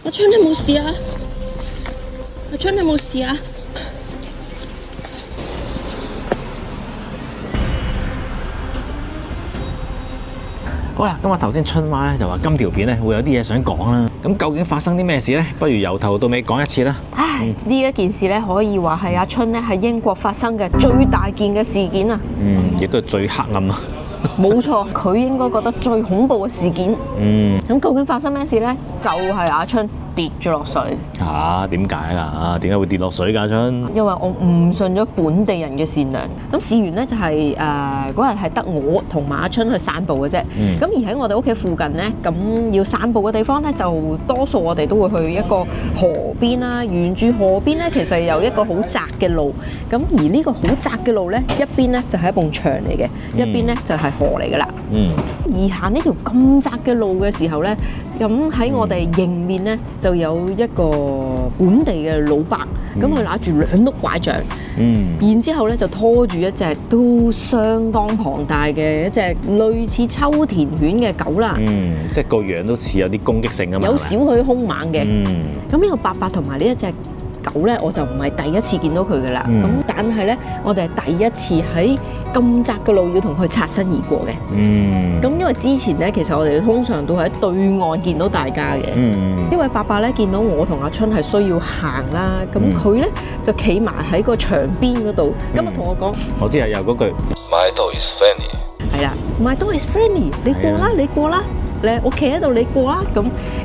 阿春你冇事啊？阿春你冇事啊？好啦，咁我頭先春媽咧就話今條片咧會有啲嘢想講啦。咁究竟發生啲咩事咧？不如由頭到尾講一次啦。唉，呢一件事咧可以話係阿春咧喺英國發生嘅最大件嘅事件啊。亦都係最黑暗啊。冇錯，佢應該覺得最恐怖嘅事件。咁究竟發生咩事咧？就係阿春跌咗落水。點解啊？點解會跌落水㗎？阿春？因為我誤信咗本地人嘅善良。咁事緣咧就係嗰日係得我同阿春去散步嘅啫。咁而喺我哋屋企附近咧，咁要散步嘅地方咧，就多數我哋都會去一個河邊啦。沿住河邊咧，其實有一個好窄嘅路。咁而呢個好窄嘅路咧，一邊咧就係一埲牆嚟嘅，一邊咧就係河嚟㗎啦。而行呢條咁窄嘅路嘅時候咧，咁喺我哋迎面咧就有一個本地嘅老伯，咁佢拿住2碌拐杖，然之後咧就拖住一隻都相當龐大嘅一隻類似秋田犬嘅狗啦。即係個樣都似有啲攻擊性㗎嘛，有少許兇猛嘅。咁呢個伯伯同埋呢一隻狗咧，我就唔係第一次見到佢㗎啦。咁但係咧，我哋係第一次喺咁窄嘅路要同佢擦身而過嘅。咁因為之前咧，其實我哋通常都喺對岸見到大家嘅。因為伯伯咧見到我同阿春係需要行啦，咁佢咧就企埋喺個牆邊嗰度，咁啊同我講，我知係有嗰句 My dog is friendly。係啦，My dog is friendly，你過啦，你過啦。我企喺度，你過啦。咁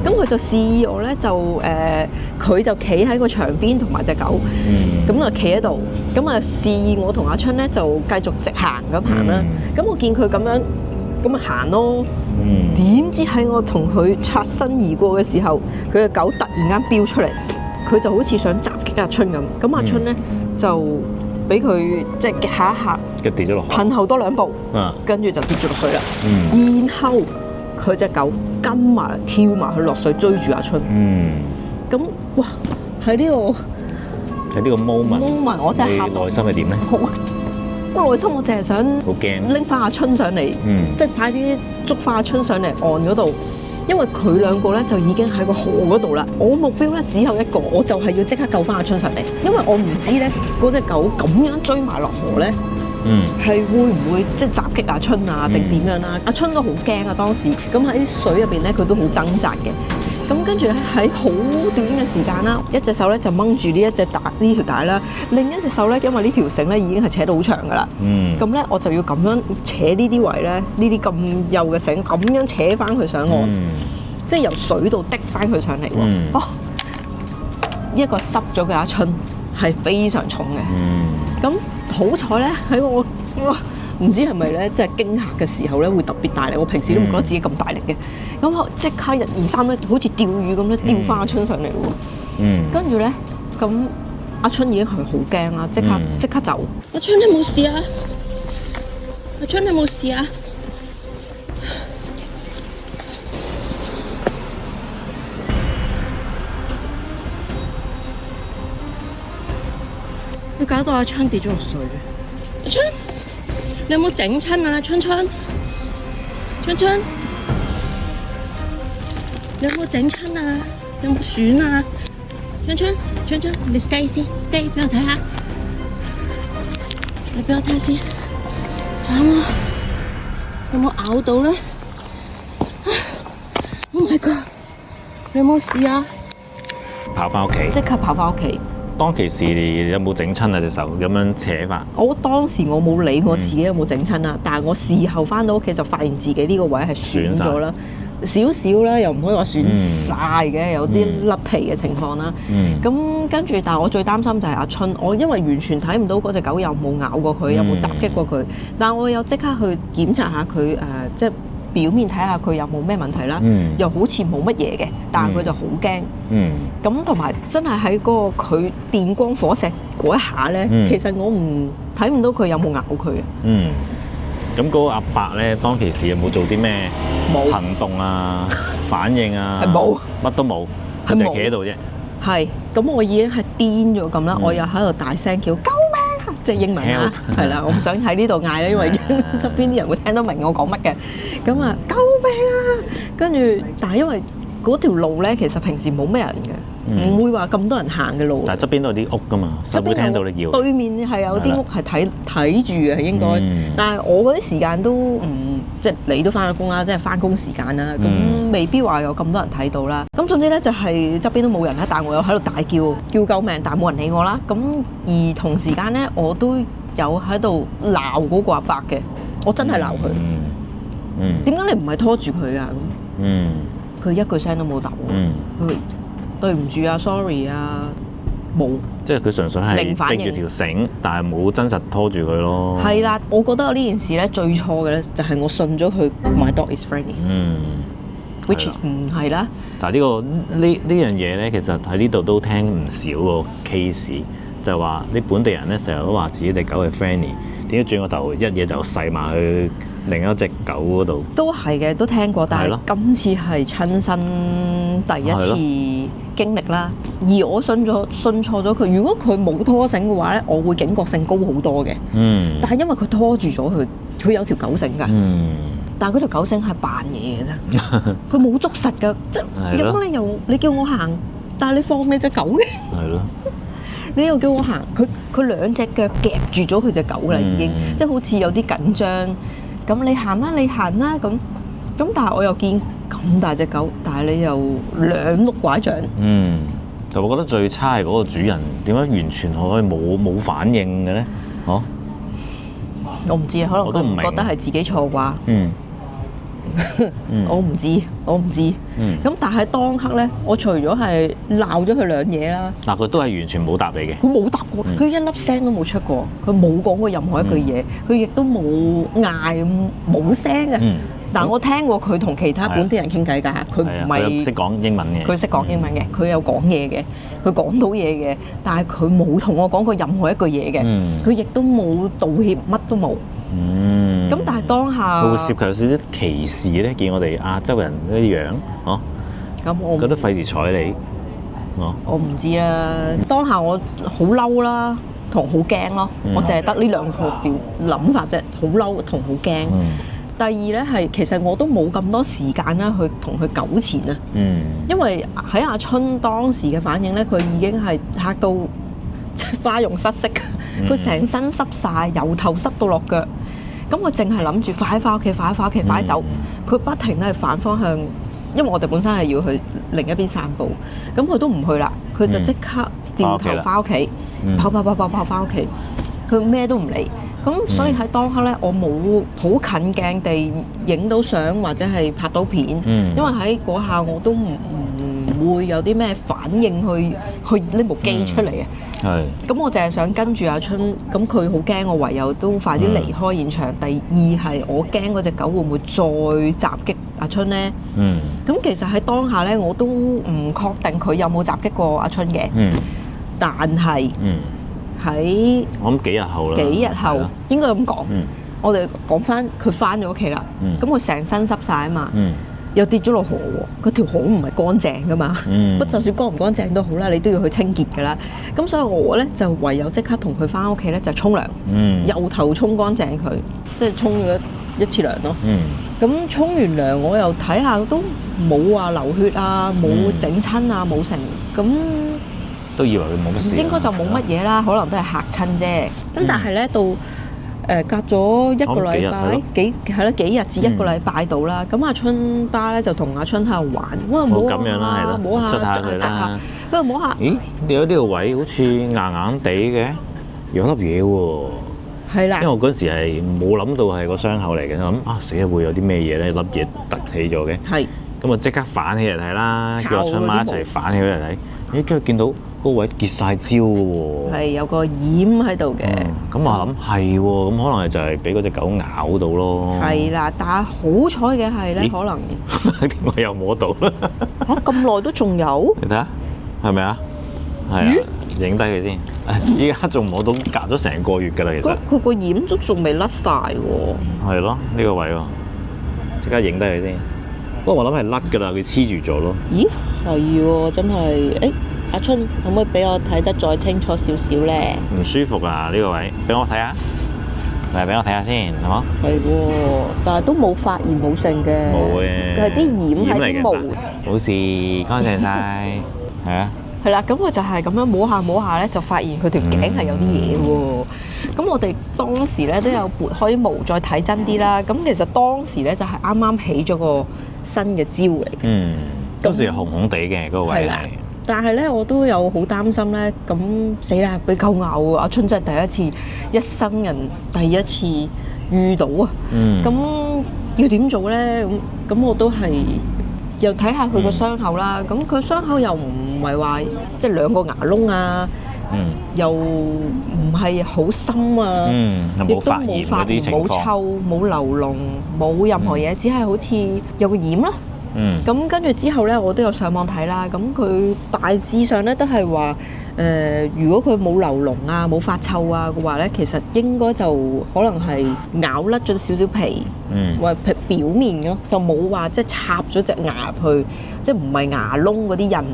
佢就示意我咧，佢就企喺個牆邊同埋隻狗，咁就企喺度，咁啊示意我同阿春咧就繼續直行咁行啦。咁我見佢咁樣，咁咪行咯。點知喺我同佢擦身而過嘅時候，佢嘅狗突然間飆出嚟，佢就好似想襲擊阿春咁。咁阿春咧就俾佢即係夾下一下，跌咗落去，褪後多2步，跟住就跌咗落水啦。然後佢隻狗跟埋跳埋去落水追住阿春。咁哇喺呢個 moment， 我真係嚇，內心係點咧？內心我淨係想好驚拎翻阿春上嚟，即係快啲捉翻阿春上嚟岸嗰度，因為佢2個咧就已經喺個河嗰度啦。我目標咧只有一個，我就係要即刻救翻阿春上嚟，因為我唔知咧嗰隻狗咁樣追埋落河咧，係會唔會即係襲擊阿春啊定點樣啦？阿春都好驚啊當時，咁喺水入邊咧佢都好掙扎嘅。咁跟住喺好短嘅時間啦，一隻手咧就掹住呢條帶啦，另一隻手咧因為呢條繩咧已經係扯到好長噶啦。咁咧我就要咁樣扯呢啲位咧，呢啲咁幼嘅繩咁樣扯翻佢上岸，即係由水度滴翻佢上嚟喎。一個濕咗嘅阿春係非常重嘅。咁好彩咧喺我唔知係咪咧，即係驚嚇嘅時候咧會特別大力。我平時都唔覺得自己咁大力嘅。咁我即刻1、2、3咧，好似釣魚咁咧，釣翻阿春上嚟喎。跟住咧，咁阿春已經係好驚啦，即刻走。阿春你冇事啊？阿春你冇事啊？你搞到阿春跌咗落水。阿春，你有冇整親啊？春，你有冇整親啊？有冇損啊？春，你 stay 先 ，stay 俾我睇下，你俾我睇先，慘啊！有冇咬到咧？Oh my god！你有冇事啊？跑翻屋企，即刻跑翻屋企。當其時有冇整親啊隻手咁樣扯法？當時我冇理我自己有冇整親啦，但係我事後翻到屋企就發現自己呢個位係損咗啦，少少啦，又唔可以話損晒嘅，有啲甩皮嘅情況啦。咁跟住，但係我最擔心就係阿春，我因為完全睇唔到嗰隻狗有冇咬過佢，有冇襲擊過佢，但係我有即刻去檢查下佢即係表面睇下佢有冇咩問題啦，又好似冇乜嘢嘅，但係佢就好驚。咁同埋真係喺嗰個佢電光火石嗰一下咧，其實我睇唔到佢有冇咬佢嘅。咁嗰個阿伯咧，當其時有冇做啲咩行動啊、反應啊？係冇，乜都冇，佢就企喺度啫。係，咁我已經係癲咗咁啦，我又喺度大聲叫救命啊！即係英文啦，係啦，我唔想喺呢度嗌啦，因為側邊啲人會聽得明我講乜嘅。咁啊，救命啊！跟住，但係因為嗰條路咧，其實平時冇咩人嘅，唔會話咁多人行嘅路。但係側邊都有啲屋噶嘛，實會聽到你叫。對面係有啲屋係睇住嘅應該，但係我嗰啲時間都唔即係你都翻咗工啦，即係翻工時間啦，咁未必話有咁多人睇到啦。咁總之咧就係側邊都冇人啦，但係我又喺度大叫救命，但係冇人理我啦。咁而同時間咧，我都有喺度鬧嗰個阿伯嘅，我真係鬧佢。點解你唔係拖住佢啊？佢一句聲都冇答我。佢對唔住啊 ，sorry 啊，冇。即係佢純粹係拎住條繩，但係冇真實拖住佢咯。係啦，我覺得呢件事咧最錯嘅咧就係我信咗佢 My dog is friendly。which 唔係啦。但係呢樣嘢咧，其實喺呢度都聽唔少個 case，就係話啲本地人咧成日都話自己隻狗係 friendly， 點解轉個頭一嘢就噬埋去另一隻狗嗰度？都係嘅，都聽過，但係今次係親身第一次經歷啦。而我信錯咗佢，如果佢冇拖繩嘅話咧，我會警覺性高好多嘅。但係因為佢拖住咗佢有條狗繩㗎。但係嗰條狗繩係扮嘢嘅啫，佢冇捉實㗎，即係咁你叫我行，但係你放你隻狗嘅。係咯。你又叫我行，佢兩隻腳夾住咗佢隻狗啦，已經即係好似有啲緊張。咁你行啦，咁但係我又見咁大隻狗，但係你又兩碌拐杖。就我覺得最差係嗰個主人點解完全可以冇反應嘅咧？我唔知啊，可能佢唔覺得係自己錯啩。我唔知。咁但係當刻咧，我除咗係鬧咗佢兩嘢啦。嗱，佢都係完全冇答你嘅。佢冇答過，佢一粒聲都冇出過，佢冇講過任何一句嘢，佢亦都冇嗌冇聲嘅。但我聽過佢同其他本地人傾偈㗎，佢唔係識講英文嘅。佢識講英文嘅，佢有講嘢嘅，佢講到嘢嘅，但係佢冇同我講過任何一句嘢嘅，佢亦都冇道歉，乜都冇。咁但係當下會涉及有少少歧視咧，見我哋亞洲人嗰啲樣，咁我覺得費事睬你，我唔知啦。當下我好嬲啦，同好驚咯，我淨係得呢兩個諗法啫，好嬲同好驚。第二咧係其實我都冇咁多時間啦，去同佢糾纏啊。因為喺阿春當時嘅反應咧，佢已經係嚇到即係花容失色，佢成身濕晒，由頭濕到落腳。咁我淨係諗住快翻屋企，快走。佢不停咧反方向，因為我哋本身係要去另一邊散步，咁佢都唔去啦，佢就即刻掉頭翻屋企，跑翻屋企，佢咩都唔理。咁所以喺當刻咧，我冇好近鏡地影到相或者係拍到片，因為喺嗰下我都唔會有啲咩反應去拎部機出嚟啊。咁我淨係想跟住阿春，咁佢好驚，我唯有都快啲離開現場。第二係我驚嗰隻狗會唔會再襲擊阿春咧？咁其實喺當下咧，我都唔確定佢有冇襲擊過阿春嘅。但係喺我諗幾日後應該咁講。我哋講翻佢翻咗屋企啦，咁佢成身濕晒啊嘛。又跌咗落河喎，嗰條河唔係乾淨噶嘛，不就算乾唔乾淨都好啦，你都要去清潔噶啦。咁所以我咧就唯有即刻同佢翻屋企咧就沖涼，由頭沖乾淨佢，即係沖咗一次涼咯。咁沖完涼我又睇下都冇話流血啊，冇整親啊，冇成咁，都以為佢冇乜事。應該就冇乜嘢啦，可能都係嚇親啫。咁但係咧到隔咗一個禮拜，幾日至一個禮拜到啦。咁阿春爸咧就同阿春喺度玩，哇冇咁樣啦，係咯，摸下佢啦，不過摸下，咦？你有呢個位好似硬硬地嘅，有粒嘢喎。係啦，因為我嗰時係冇諗到係個傷口嚟嘅，諗死啦會有啲咩嘢咧？粒嘢突起咗嘅。係。咁我即刻反起嚟睇啦，叫阿春媽一齊反起嚟睇。跟住見到個位結晒焦嘅喎，係有個染喺度嘅。咁我諗係喎，咁可能就係俾嗰隻狗咬到咯。係啦，但係好彩嘅係咧，可能點解又摸到啦？嚇咁耐都仲有？你睇下，係咪啊？係啊，影低佢先。依家仲摸到，隔咗成個月㗎啦，其實。佢個染都仲未甩晒喎。係咯，呢個位喎，即刻影低佢先。不過我諗係甩㗎啦，佢黐住咗咯。咦？係喎，真係。誒，阿春，可唔可以俾我睇得再清楚少少咧？唔舒服啊，呢個位，俾我睇下。嚟俾我睇下先，係嘛？係喎，但係都冇發炎冇剩嘅。冇嘅，佢係啲染喺啲毛。冇事，乾淨晒，係啊。係啦，咁我就係咁樣摸下咧，就發現佢條頸係有啲嘢喎。咁我哋當時咧都有撥開啲毛再睇真啲啦。咁其實當時咧就係啱啱起咗個新嘅焦嚟嘅。當時紅紅地嘅嗰個位係。但係咧，我都有好擔心咧。咁死啦，俾狗咬喎！阿春真係第一次，一生人第一次遇到啊。咁要點做咧？咁我都係又睇下佢個傷口啦。咁佢傷口又唔係話即係兩個牙窿啊，又唔係好深啊，亦都冇發炎、冇臭、冇流膿、冇任何嘢，只係好似有個染啦。咁跟住之後咧，我都有上網睇啦。咁佢大致上咧都係話，如果佢冇流膿啊、冇發臭啊嘅話咧，其實應該就可能係咬甩咗少少皮，或皮表面咯，就冇話即係插咗隻牙入去，即係唔係牙窿嗰啲印。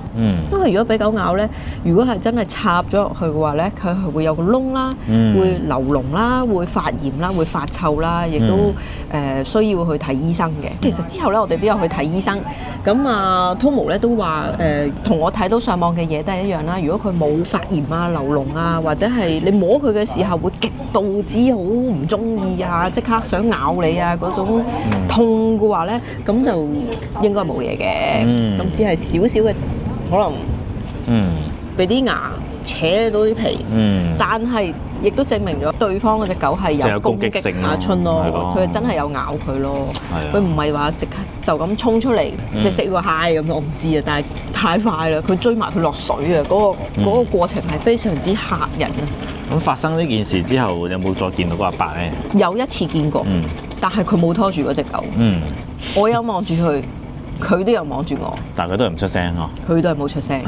因為如果俾狗咬咧，如果係真係插咗落去嘅話咧，佢係會有個窿啦，會流膿啦，會發炎啦，會發臭啦，亦都需要去睇醫生嘅。其實之後咧，我哋都有去睇醫生。咁啊 Tomo 咧都話同我睇到上網嘅嘢都係一樣啦。如果佢冇發炎啊、流膿啊，或者係你摸佢嘅時候會極度之好唔中意啊，即刻想咬你啊嗰種痛嘅話咧，咁就應該冇嘢嘅。咁只係少少嘅可能，俾啲牙扯到啲皮，但係亦都證明咗對方嗰隻狗係有攻擊性阿春咯，佢真係有咬佢咯，佢唔係話即刻就咁衝出嚟即係食個嗨咁，我唔知啊，但係太快啦，佢追埋佢落水啊，嗰個過程係非常之嚇人啊！咁發生呢件事之後，有冇再見到個阿伯咧？有一次見過，但係佢冇拖住嗰隻狗，我有望住佢，佢都有望住我，但係佢都係唔出聲嗬，佢都係冇出聲。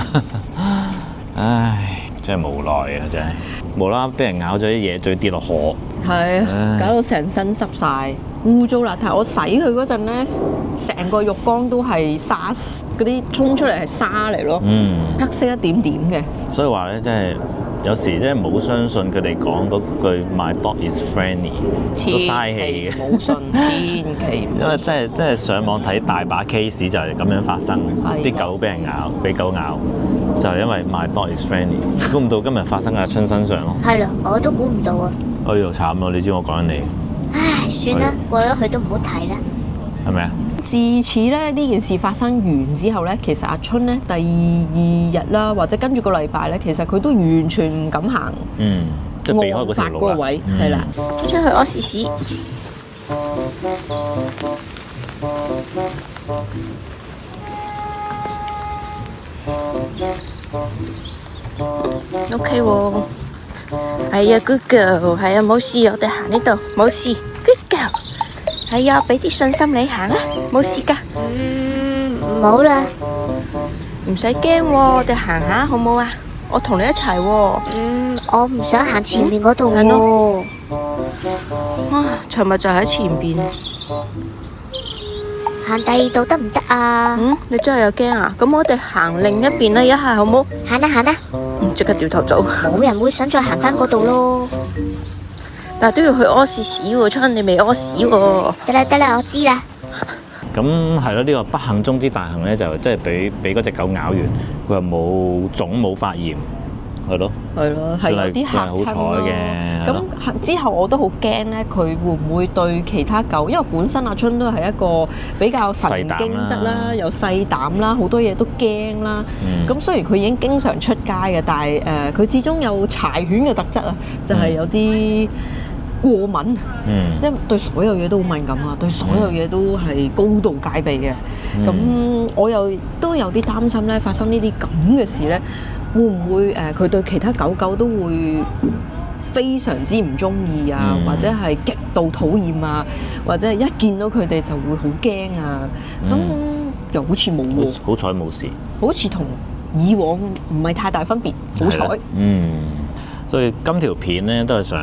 唉，真係無奈啊！真係無啦啦俾人咬咗啲嘢，最跌落河，係搞到成身濕晒，污糟邋遢。我洗佢嗰陣咧，成個浴缸都係沙，嗰啲沖出嚟係沙嚟咯，黑色一點點嘅。所以話咧，真係有時真係冇相信佢哋講嗰句 My dog is friendly， 都嘥氣嘅。冇信，千祈唔。因為真係上網睇大把 case 就係咁樣發生，啲狗俾人咬，俾狗咬。就係因為 My dog is friendly， 估唔到今日發生喺阿春身上咯。係咯，我都估唔到啊！哎呦，慘啊！你知我講緊你。唉，算啦，過咗去都唔好睇啦。係咪啊？自此咧，呢件事發生完之後咧，其實阿春咧第二日啦，或者跟住個禮拜咧，其實佢都完全唔敢行。即係避開嗰條路啦。位係啦，出去屙屎屎。OK 喎，係啊 ，good girl，係啊，冇事，我哋行呢度冇事 ，good girl，係啊，俾啲信心你行啊，冇事噶。唔好啦，唔使驚，我哋行下好冇啊？我同你一齊喎。我唔想行前面嗰度喎。啊，尋日就喺前邊。行第二度得唔得啊？你真係有驚啊？咁我哋行另一邊啦，一下好冇？行啦行啦。即刻掉頭走。冇人會想再行翻嗰度咯。但係都要去屙屎屎喎，春你未屙屎喎。得啦得啦，我知啦。咁係咯，呢個不幸中之大幸咧，就即係俾嗰隻狗咬完，佢又冇腫冇發炎。係咯，係有啲嚇親咯。咁之後我都好驚咧，佢會唔會對其他狗？因為本身阿春都係一個比較神經質啦，又細膽啦，好多嘢都驚啦。咁雖然佢已經經常出街嘅，但係佢始終有柴犬嘅特質啊，就係有啲過敏，即係對所有嘢都好敏感啊，對所有嘢都係高度戒備嘅。咁我又都有啲擔心咧，發生呢啲咁嘅事咧。會唔會佢對其他狗狗都會非常之唔中意啊，或者係極度討厭啊，或者係一見到佢哋就會好驚啊？咁又好似冇喎，好彩冇事，好似同以往唔係太大分別，好彩。所以今條片咧都係想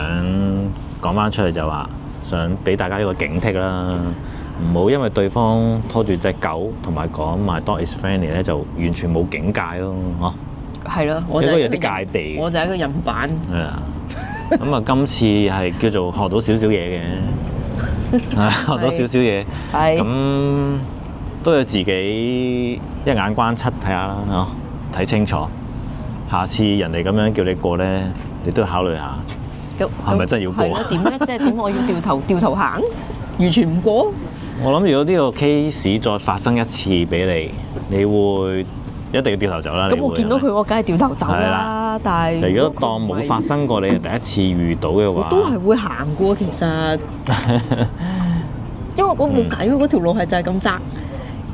講翻出去，就話想俾大家一個警惕啦，唔好因為對方拖住隻狗同埋講 My dog is friendly 咧，就完全冇警戒咯，嗬。係咯，我就係一個人板。係啊。咁啊，今次係叫做學到少少嘢嘅，學到少少嘢。咁都要自己一眼關七睇下啦，睇清楚。下次人哋咁樣叫你過咧，你都要考慮下，係咪真係要過？係咯，點咧？即係點？我要掉頭行，完全唔過。我諗如果呢個 case 再發生一次俾你，你會一定要掉頭走啦。咁我見到佢，我梗係掉頭走啦。但係如果當冇發生過，你係第一次遇到嘅話，我都係會行過其實，因為我冇計，嗰條路係就係咁窄。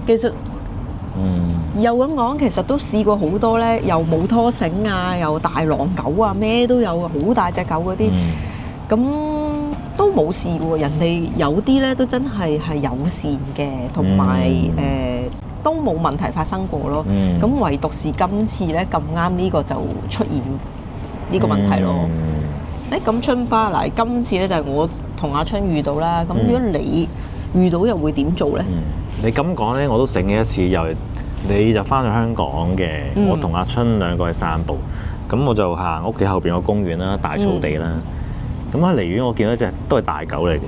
其實，又咁講，其實都試過好多咧，又冇拖繩啊，又大狼狗啊，咩都有，好大隻狗嗰啲，咁都冇試過。人哋有啲咧都真係友善嘅，同埋都冇問題發生過咯。咁唯獨是今次咧咁啱呢個就出現呢個問題咯。咁春花嗱，今次咧就係我同阿春遇到啦。咁如果你遇到又會點做咧？你咁講咧，我都醒起一次，又你就翻去香港嘅，我同阿春兩個去散步，咁我就行屋企後邊個公園啦，大草地啦。咁喺離遠我見到一隻都係大狗嚟嘅，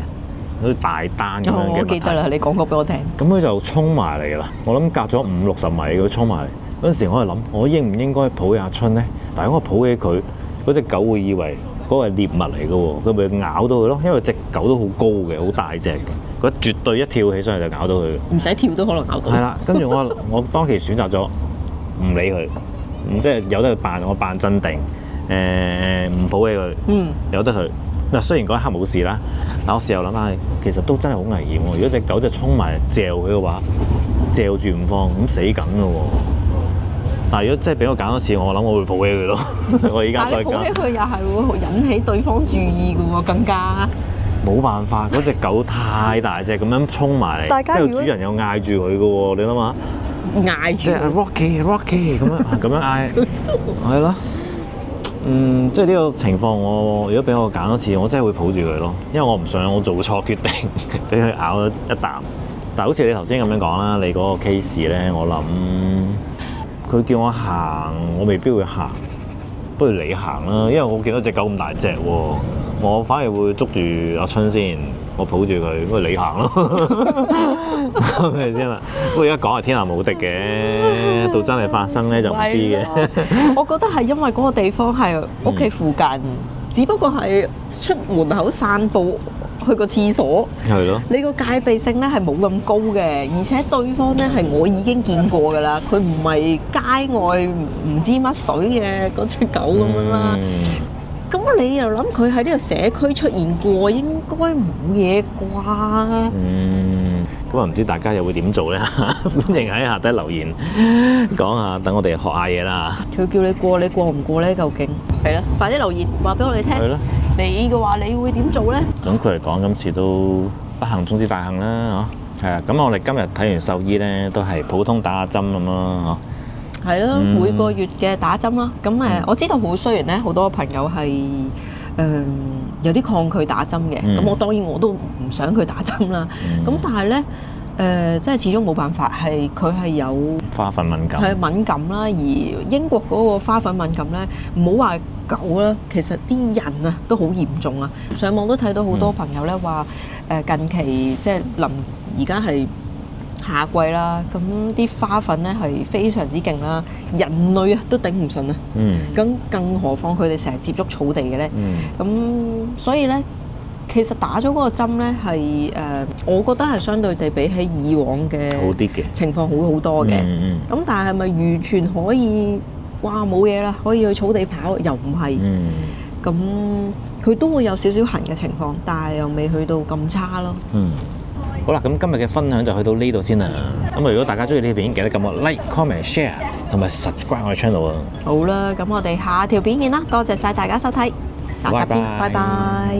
好似大單咁樣嘅物體。我記得啦，你講過俾我聽。咁佢就衝埋嚟啦，我諗隔咗50-60米佢衝埋嚟。嗰陣時我係諗，我應唔應該抱起阿春咧？但係我抱起佢，嗰隻狗會以為嗰個係獵物嚟嘅喎，佢咪咬到佢咯。因為隻狗都好高嘅，好大隻嘅。佢絕對一跳起上嚟就咬到佢，唔使跳都可能咬到。係啦，跟住我當期選擇咗唔理佢，即係由得佢我扮鎮定，唔抱起佢，由得佢。嗱，雖然嗰一刻冇事啦，但我事後諗下，其實都真係好危險喎。如果隻狗就衝埋嚼佢嘅話，嚼住唔放，咁死緊嘅喎。但係如果真係俾我揀多次，我諗我會抱起佢咯。我而家再揀。但係抱起佢又係會引起對方注意嘅喎，更加。冇辦法，嗰隻狗太大隻，咁樣衝埋嚟，跟住主人又嗌住佢嘅喎，你諗下，嗌住即係 Rocky 咁樣嗌，係咯，即係呢個情況，如果俾我揀多次，我真係會抱住佢咯，因為我唔想我做錯決定，俾佢咬咗一啖。但係好似你頭先咁樣講啦，你嗰個 case 咧，我諗佢叫我行，我未必會行，不如你行啦，因為我見到隻狗咁大隻喎。我反而會捉住阿春先，我抱住佢，不如你行咯，係咪先啦？不過而家講係天下無敵嘅，到真係發生咧就唔知嘅。我覺得係因為嗰個地方係屋企附近，只不過係出門口散步去個廁所。係咯。你個戒備性咧係冇咁高嘅，而且對方咧係我已經見過㗎啦，佢唔係街外唔知乜水嘅嗰隻狗咁樣啦。咁你又諗佢喺呢個社區出現過，應該冇嘢啩？咁啊唔知大家又會點做咧？歡迎喺下底留言講下，等我哋學下嘢啦。佢叫你過，你過唔過咧？究竟係啦，快啲留言話俾我哋聽。係咯。你嘅話，你會點做咧？總括嚟講，今次都不幸中之大幸啦，嗬。係啊，咁我哋今日睇完獸醫咧，都係普通打下針咁咯，嗬。係咯，每個月嘅打針啦。咁我知道雖然咧，好多朋友係有啲抗拒打針嘅。咁我當然我都唔想佢打針啦。咁但係咧，即係始終冇辦法，係佢係有花粉敏感，係敏感啦。而英國嗰個花粉敏感咧，唔好話狗啦，其實啲人啊都好嚴重啊。上網都睇到好多朋友咧話，近期即係而家係夏季啦，咁啲花粉咧係非常之勁啦，人類啊都頂唔順啊。咁更何況佢哋成日接觸草地嘅咧。咁所以咧，其實打咗嗰個針咧係我覺得係相對地比起以往嘅好啲嘅情況好好多嘅。咁但係咪完全可以哇冇嘢啦，可以去草地跑？又唔係。咁佢都會有少少痕嘅情況，但係又未去到咁差咯。好啦，咁今日嘅分享就去到呢度先啦。咁如果大家中意呢條片，記得撳個 like、comment、share 同埋 subscribe 我嘅 channel 啊。好啦，咁我哋下條片見啦。多謝晒大家收睇，下集見，拜拜。